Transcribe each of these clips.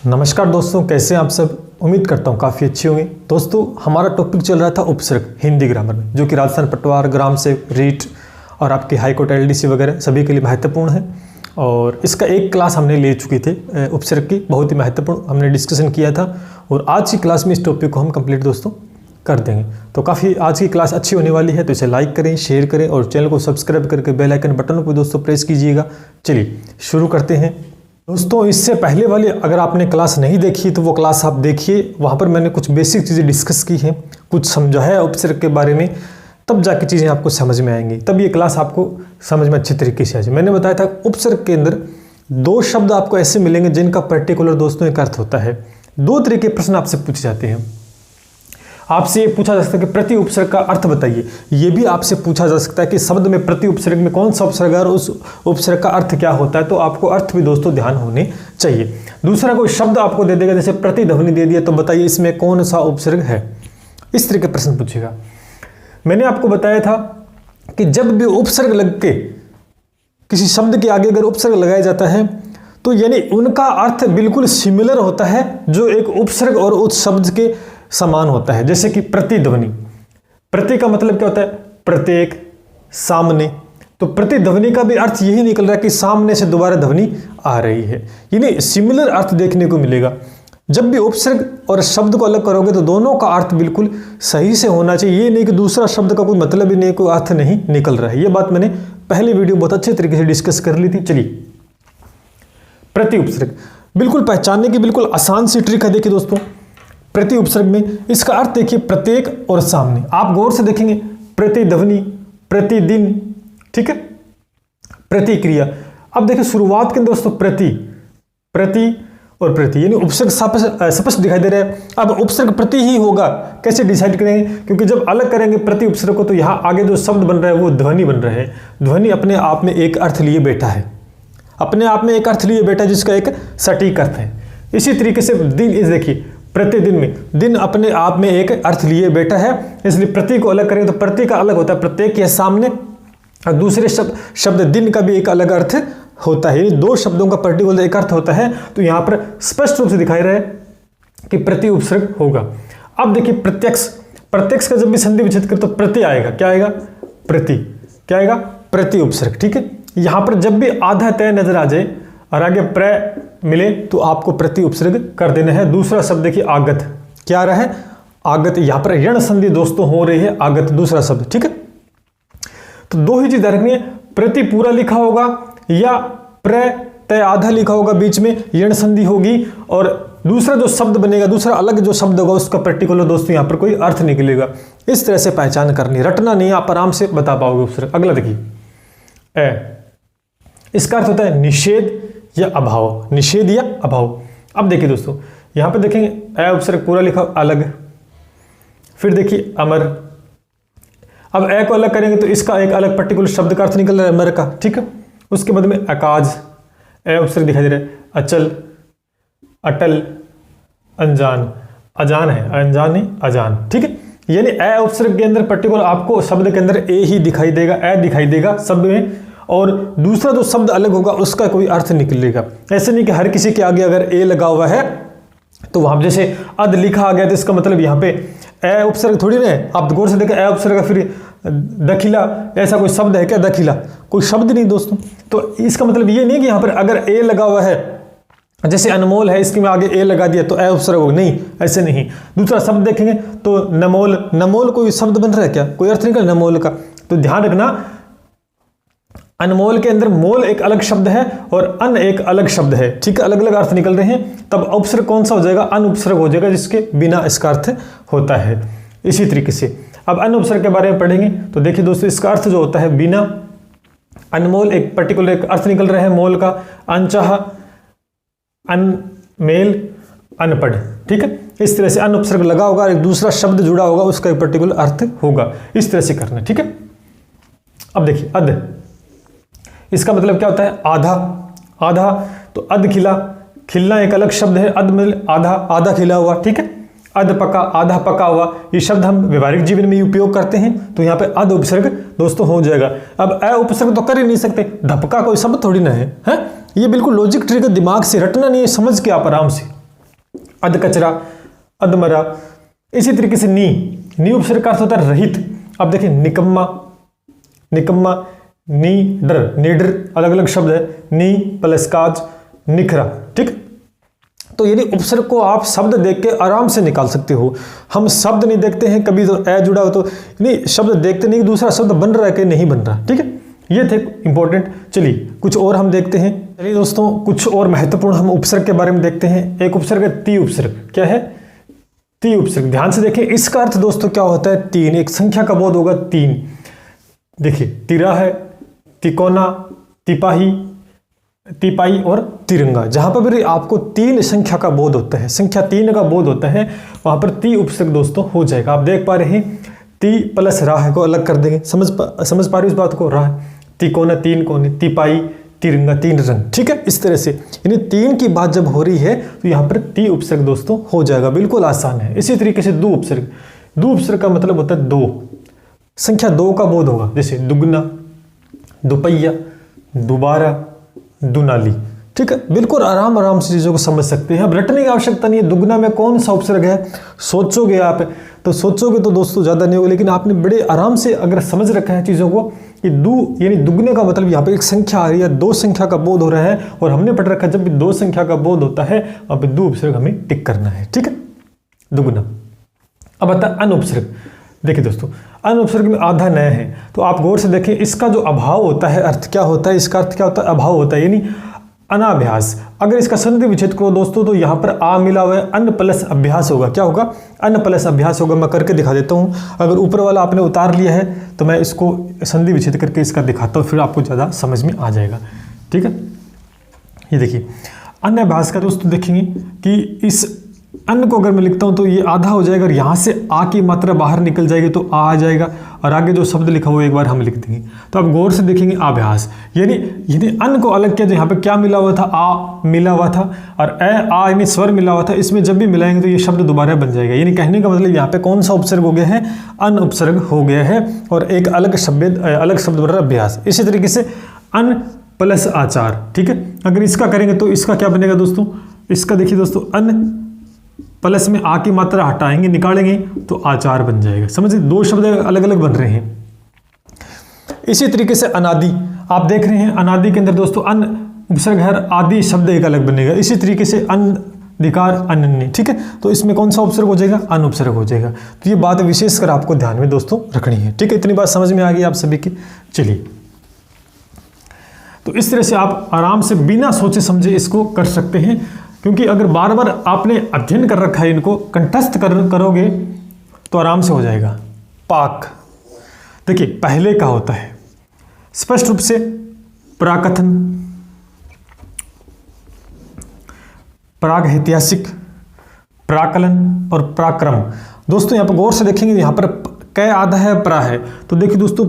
नमस्कार दोस्तों, कैसे हैं आप सब। उम्मीद करता हूँ काफ़ी अच्छे होंगे। दोस्तों, हमारा टॉपिक चल रहा था उपसर्ग हिंदी ग्रामर में, जो कि राजस्थान पटवार, ग्राम सेवक, रीट और आपके हाईकोर्ट एलडीसी वगैरह सभी के लिए महत्वपूर्ण है। और इसका एक क्लास हमने ले चुके थे उपसर्ग की, बहुत ही महत्वपूर्ण हमने डिस्कशन किया था। और आज की क्लास में इस टॉपिक को हम कंप्लीट दोस्तों कर देंगे। तो काफ़ी आज की क्लास अच्छी होने वाली है, तो इसे लाइक करें, शेयर करें और चैनल को सब्सक्राइब करके बेल आइकन बटन को दोस्तों प्रेस कीजिएगा। चलिए शुरू करते हैं दोस्तों। इससे पहले वाली अगर आपने क्लास नहीं देखी तो वो क्लास आप देखिए, वहाँ पर मैंने कुछ बेसिक चीज़ें डिस्कस की हैं, कुछ समझाया है उपसर्ग के बारे में, तब जाके चीज़ें आपको समझ में आएंगी, तब ये क्लास आपको समझ में अच्छी तरीके से आ जाए। मैंने बताया था उपसर्ग के अंदर दो शब्द आपको ऐसे मिलेंगे जिनका पर्टिकुलर दोस्तों एक अर्थ होता है। दो तरह के प्रश्न आपसे पूछे जाते हैं। आपसे ये पूछा जा सकता है कि प्रति उपसर्ग का अर्थ बताइए। ये भी आपसे पूछा जा सकता है कि शब्द में प्रति उपसर्ग में कौन सा उपसर्ग है और उस उपसर्ग का अर्थ क्या होता है। तो आपको अर्थ भी दोस्तों ध्यान होने चाहिए। दूसरा, कोई शब्द आपको दे देगा, जैसे प्रतिध्वनि दे दिया, तो बताइए इसमें कौन सा उपसर्ग है। इस तरह के प्रश्न पूछेगा। मैंने आपको बताया था कि जब भी उपसर्ग लग के किसी शब्द के आगे अगर उपसर्ग लगाया जाता है तो यानी उनका अर्थ बिल्कुल सिमिलर होता है, जो एक उपसर्ग और उस शब्द के समान होता है। जैसे कि प्रतिध्वनि, प्रति का मतलब क्या होता है? प्रत्येक, सामने। तो प्रतिध्वनि का भी अर्थ यही निकल रहा है कि सामने से दोबारा ध्वनि आ रही है, यानी सिमिलर अर्थ देखने को मिलेगा। जब भी उपसर्ग और शब्द को अलग करोगे तो दोनों का अर्थ बिल्कुल सही से होना चाहिए। ये नहीं कि दूसरा शब्द का कोई मतलब ही नहीं, कोई अर्थ नहीं निकल रहा है। ये बात मैंने पहले वीडियो बहुत अच्छे तरीके से डिस्कस कर ली थी। चलिए, प्रति उपसर्ग बिल्कुल पहचानने की बिल्कुल आसान सी ट्रिक है। देखिए दोस्तों, प्रति उपसर्ग में इसका अर्थ देखिए प्रत्येक और सामने। आप गौर से देखेंगे, प्रतिध्वनि, प्रतिदिन, ठीक है, प्रतिक्रिया। अब देखिए शुरुआत के अंदर दोस्तों प्रति और प्रति, यानी उपसर्ग स्पष्ट दिखाई दे रहा है। अब उपसर्ग प्रति ही होगा, कैसे डिसाइड करेंगे? क्योंकि जब अलग करेंगे प्रति उपसर्ग को तो यहाँ आगे जो शब्द बन रहा है वो ध्वनि बन रहा है। ध्वनि अपने आप में एक अर्थ लिए बैठा है, अपने आप में एक अर्थ लिए बैठा है, जिसका एक सटीक अर्थ है। इसी तरीके से दिन, इस देखिए प्रतिदिन में दिन अपने आप में एक अर्थ लिए बैठा है, इसलिए प्रति को अलग करेंगे तो प्रति का अलग होता है, प्रत्येक के सामने। और दूसरे शब्द दिन का भी एक अलग अर्थ होता है, यानी दो शब्दों का पर्टिकुलर एक अर्थ होता है। तो यहाँ पर स्पष्ट रूप से दिखाई रहा है कि प्रति उपसर्ग होगा। अब देखिए प्रत्यक्ष का जब भी संधि विच्छेद कर तो प्रति आएगा, क्या आएगा? प्रति, क्या आएगा? प्रति उपसर्ग, ठीक है। यहाँ पर जब भी आधा तय नजर आ जाए और आगे प्र मिले तो आपको प्रति उपसर्ग कर देना है। दूसरा शब्द देखिए आगत, क्या आ रहा है? आगत। यहाँ पर ऋण संधि दोस्तों हो रही है, आगत दूसरा शब्द, ठीक है। तो दो ही चीज रखनी है, प्रति पूरा लिखा होगा या प्रत्यय आधा लिखा होगा, बीच में ऋण संधि होगी और दूसरा जो शब्द बनेगा, दूसरा अलग जो शब्द होगा उसका पर्टिकुलर दोस्तों यहाँ पर कोई अर्थ निकलेगा। इस तरह से पहचान करनी, रटना नहीं, आप आराम से बता पाओगे उपसर्ग। अगला देखिए इसका अर्थ होता है निषेध या अभाव, निषेध या अभाव। अब देखिए दोस्तों, यहां पे देखेंगे उपसर्ग पूरा लिखा अलग, फिर देखिए अमर। अब को अलग करेंगे तो इसका एक अलग पर्टिकुलर शब्द का अर्थ निकल रहा है अमर का, ठीक है। उसके बाद में अकाज, उपसर्ग दिखाई दे रहा है, अचल, अटल, अनजान, अजान है, अनजान नहीं अजान, ठीक है। यानी उपसर्ग के अंदर पर्टिकुलर आपको शब्द के अंदर ए ही दिखाई देगा, दिखाई देगा शब्द में, और दूसरा जो शब्द अलग होगा उसका कोई अर्थ निकलेगा। ऐसे नहीं कि हर किसी के आगे अगर ए लगा हुआ है तो वहां जैसे अद लिखा आ गया तो इसका मतलब यहाँ पे उपसर्ग थोड़ी ना है। आप गौर से देखें उपसर्ग का फिर दखिला, ऐसा कोई शब्द है क्या? दखिला कोई शब्द नहीं दोस्तों। तो इसका मतलब ये नहीं कि यहाँ पर अगर ए लगा हुआ है, जैसे अनमोल है, इसके में आगे ए लगा दिया तो उपसर्ग हो, नहीं, ऐसे नहीं। दूसरा शब्द देखेंगे तो नमोल, नमोल कोई शब्द बन रहा है क्या? कोई अर्थ निकल नमोल का। तो ध्यान रखना, अनमोल के अंदर मोल एक अलग शब्द है और अन एक अलग शब्द है, ठीक है, अलग अलग अर्थ निकल रहे हैं। तब उपसर्ग कौन सा हो जाएगा? अन उपसर्ग हो जाएगा, जिसके बिना इसका अर्थ होता है। इसी तरीके से अब अन उपसर्ग के बारे में पढ़ेंगे तो देखिए दोस्तों, इसका अर्थ जो होता है बिना, अनमोल एक पर्टिकुलर एक अर्थ निकल रहा है मोल का, अनचाह, अनमेल, अनपढ़, ठीक है। इस तरह से अन उपसर्ग लगा होगा और एक दूसरा शब्द जुड़ा होगा, उसका एक पर्टिकुलर अर्थ होगा। इस तरह से करना, ठीक है। अब देखिए अध, इसका मतलब क्या होता है? आधा, आधा। तो अध खिला, खिलना एक अलग शब्द है, अध में आधा, आधा खिला हुआ, ठीक है। अध पका, आधा पका हुआ, ये शब्द हम व्यवहारिक जीवन में उपयोग करते हैं, तो यहाँ पे अध उपसर्ग दोस्तों हो जाएगा। अब उपसर्ग तो कर ही नहीं सकते, धपका कोई शब्द थोड़ी ना है, ये बिल्कुल लॉजिक ट्रिक, दिमाग से रटना नहीं है, समझ के आप आराम से अधकचरा, अधमरा। इसी तरीके से नी उपसर्ग का अर्थ होता है रहित। अब देखिए निकम्मा, निकम्मा, नीडर, नीडर अलग अलग शब्द है, नी प्लस काज, निखरा। ठीक, तो यानी उपसर्ग को आप शब्द देख के आराम से निकाल सकते हो। हम शब्द नहीं देखते हैं, कभी तो ए जुड़ा हो तो नहीं, शब्द देखते नहीं दूसरा शब्द बन रहा है कि नहीं बन रहा। ठीक है, ये थे इंपॉर्टेंट। चलिए कुछ और हम देखते हैं। चलिए दोस्तों, कुछ और महत्वपूर्ण हम उपसर्ग के बारे में देखते हैं। एक उपसर्ग है ती उपसर्ग। क्या है? ती उपसर्ग। ध्यान से देखें, इसका अर्थ दोस्तों क्या होता है? तीन। एक संख्या का बोध होगा 3। देखिए तिरा है, तिकोना, तिपाही, तिपाई और तिरंगा। जहां पर भी आपको 3 संख्या का बोध होता है, संख्या 3 का बोध होता है, वहां पर ती उपसर्ग दोस्तों हो जाएगा। आप देख पा रहे हैं, ती प्लस राह को अलग कर देंगे। समझ पा रहे हो इस बात को? राह, तिकोना 3 कोने, तिपाई, तिरंगा 3 रंग। ठीक है, इस तरह से यानी 3 की बात जब हो रही है तो यहाँ पर ती उपसर्ग दोस्तों हो जाएगा। बिल्कुल आसान है। इसी तरीके से दो उपसर्ग। दो उपसर्ग का मतलब होता है 2, संख्या 2 का बोध होगा। जैसे दुगना, दुपहिया, दोबारा, दुनाली। ठीक है, बिल्कुल आराम से चीज़ों को समझ सकते हैं। अब रटने की आवश्यकता नहीं है। दुगना में कौन सा उपसर्ग है सोचोगे आप, तो सोचोगे तो दोस्तों ज़्यादा नहीं होगा, लेकिन आपने बड़े आराम से अगर समझ रखा है चीज़ों को कि यानी दुगने का मतलब यहाँ पे एक संख्या आ रही है, 2 संख्या का बोध हो रहा है, और हमने पढ़ रखा है जब भी 2 संख्या का बोध होता है वहाँ पे 2 उपसर्ग हमें टिक करना है। ठीक है, दुगना। अब आता है अन उपसर्ग। देखिए दोस्तों, अन उपसर्ग में आधा नया है, तो आप गौर से देखें, इसका जो अभाव होता है अर्थ क्या होता है? इसका अर्थ क्या होता है? अभाव होता है, यानी अनाभ्यास। अगर इसका संधि विच्छेद करो दोस्तों तो यहाँ पर आ मिला हुआ है, अन प्लस अभ्यास होगा। क्या होगा? अन प्लस अभ्यास होगा। मैं करके दिखा देता हूँ। अगर ऊपर वाला आपने उतार लिया है तो मैं इसको संधि विच्छेद करके इसका दिखाता हूँ, फिर आपको ज़्यादा समझ में आ जाएगा। ठीक है, ये देखिए अनाभ्यास का दोस्तों देखेंगे कि इस अन्न को अगर मैं लिखता हूं तो ये आधा हो जाएगा, और यहां से आ की मात्रा बाहर निकल जाएगी तो आ जाएगा, और आगे जो शब्द लिखा हुआ एक बार हम लिख देंगे। तो आप गौर से देखेंगे अभ्यास, यानी अन्न को अलग किया तो यहाँ पे क्या मिला हुआ था? आ मिला हुआ था, और ए आ यानी स्वर मिला हुआ था। इसमें जब भी मिलाएंगे तो ये शब्द दोबारा बन जाएगा। यानी कहने का मतलब यहाँ पे कौन सा उपसर्ग हो गया है? अन उपसर्ग हो गया है, और एक अलग शब्द बन रहा है अभ्यास। इसी तरीके से अन प्लस आचार। ठीक है, अगर इसका करेंगे तो इसका क्या बनेगा दोस्तों? इसका देखिए दोस्तों, अन प्लस में आ की मात्रा हटाएंगे, निकालेंगे तो आचार बन जाएगा। समझिए, 2 शब्द अलग अलग बन रहे हैं। इसी तरीके से अनादि। आप देख रहे हैं अनादि के अंदर दोस्तों अन उपसर्ग है, आदि शब्द एक अलग बनेगा। इसी तरीके से अनधिकार, अनन्य। ठीक है, तो इसमें कौन सा उपसर्ग हो जाएगा? अन उपसर्ग हो जाएगा। तो ये बात विशेषकर आपको ध्यान में दोस्तों रखनी है। ठीक है, इतनी बात समझ में आ गई आप सभी की। चलिए, तो इस तरह से आप आराम से बिना सोचे समझे इसको कर सकते हैं, क्योंकि अगर बार बार आपने अध्ययन कर रखा है, इनको कंठस्थ करोगे तो आराम से हो जाएगा। पाक। देखिए पहले का होता है स्पष्ट रूप से प्राकथन, प्रागैतिहासिक, प्राकलन और पराक्रम। दोस्तों यहाँ पर गौर से देखेंगे, यहाँ पर कै आधा है, प्रा है, तो देखिए दोस्तों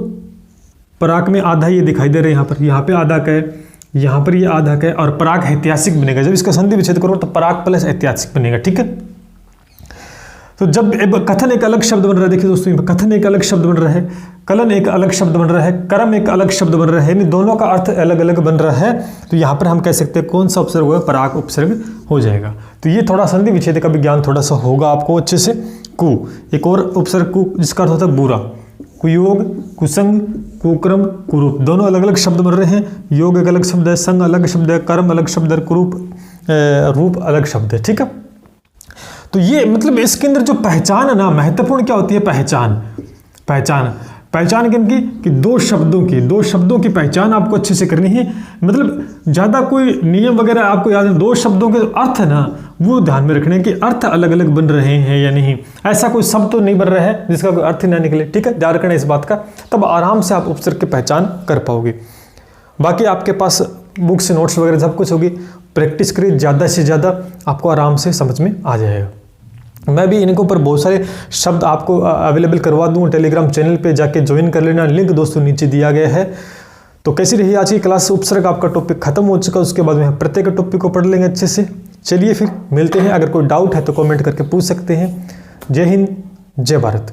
पराक में आधा ये दिखाई दे रहा है, यहाँ पे आधा कै, यहाँ पर ये आधा कै, और पराग ऐतिहासिक बनेगा। जब इसका संधि विच्छेद करो तो पराग प्लस ऐतिहासिक बनेगा। ठीक है, तो जब कथन एक अलग शब्द बन रहा है, देखिए दोस्तों कथन एक अलग शब्द बन रहा है, कलन एक अलग शब्द बन रहा है, कर्म एक अलग शब्द बन रहा है, यानी दोनों का अर्थ अलग अलग बन रहा है, तो यहाँ पर हम कह सकते हैं कौन सा उपसर्ग होगा? पराग उपसर्ग हो जाएगा। तो ये थोड़ा संधि विच्छेद का भी ज्ञान थोड़ा सा होगा आपको अच्छे से। कु, एक और उपसर्ग कु, जिसका अर्थ होता है बुरा। कुयोग, कुसंग, कुक्रम, कुरूप, दोनों अलग अलग शब्द बन रहे हैं। योग एक अलग शब्द है, संग अलग शब्द है, कर्म अलग शब्द है, कुरूप रूप अलग शब्द है। ठीक है, तो ये मतलब इसके अंदर जो पहचान है ना, महत्वपूर्ण क्या होती है? पहचान किनकी? कि दो शब्दों की पहचान आपको अच्छे से करनी है। मतलब ज़्यादा कोई नियम वगैरह आपको याद है, 2 शब्दों के अर्थ है ना वो ध्यान में रखने कि अर्थ अलग अलग बन रहे हैं या नहीं। ऐसा कोई शब्द तो नहीं बन रहा है जिसका कोई अर्थ ही ना निकले। ठीक है, ध्यान रखना इस बात का, तब आराम से आप उपसर्ग की पहचान कर पाओगे। बाकी आपके पास बुक्स नोट्स वगैरह सब कुछ होगी, प्रैक्टिस करिए ज़्यादा से ज़्यादा, आपको आराम से समझ में आ जाएगा। मैं भी इनके ऊपर बहुत सारे शब्द आपको अवेलेबल करवा दूँ, टेलीग्राम चैनल पे जाके ज्वाइन कर लेना, लिंक दोस्तों नीचे दिया गया है। तो कैसी रही आज की क्लास? उपसर्ग आपका टॉपिक खत्म हो चुका है, उसके बाद में प्रत्येक टॉपिक को पढ़ लेंगे अच्छे से। चलिए फिर मिलते हैं, अगर कोई डाउट है तो कमेंट करके पूछ सकते हैं। जय हिंद, जय भारत।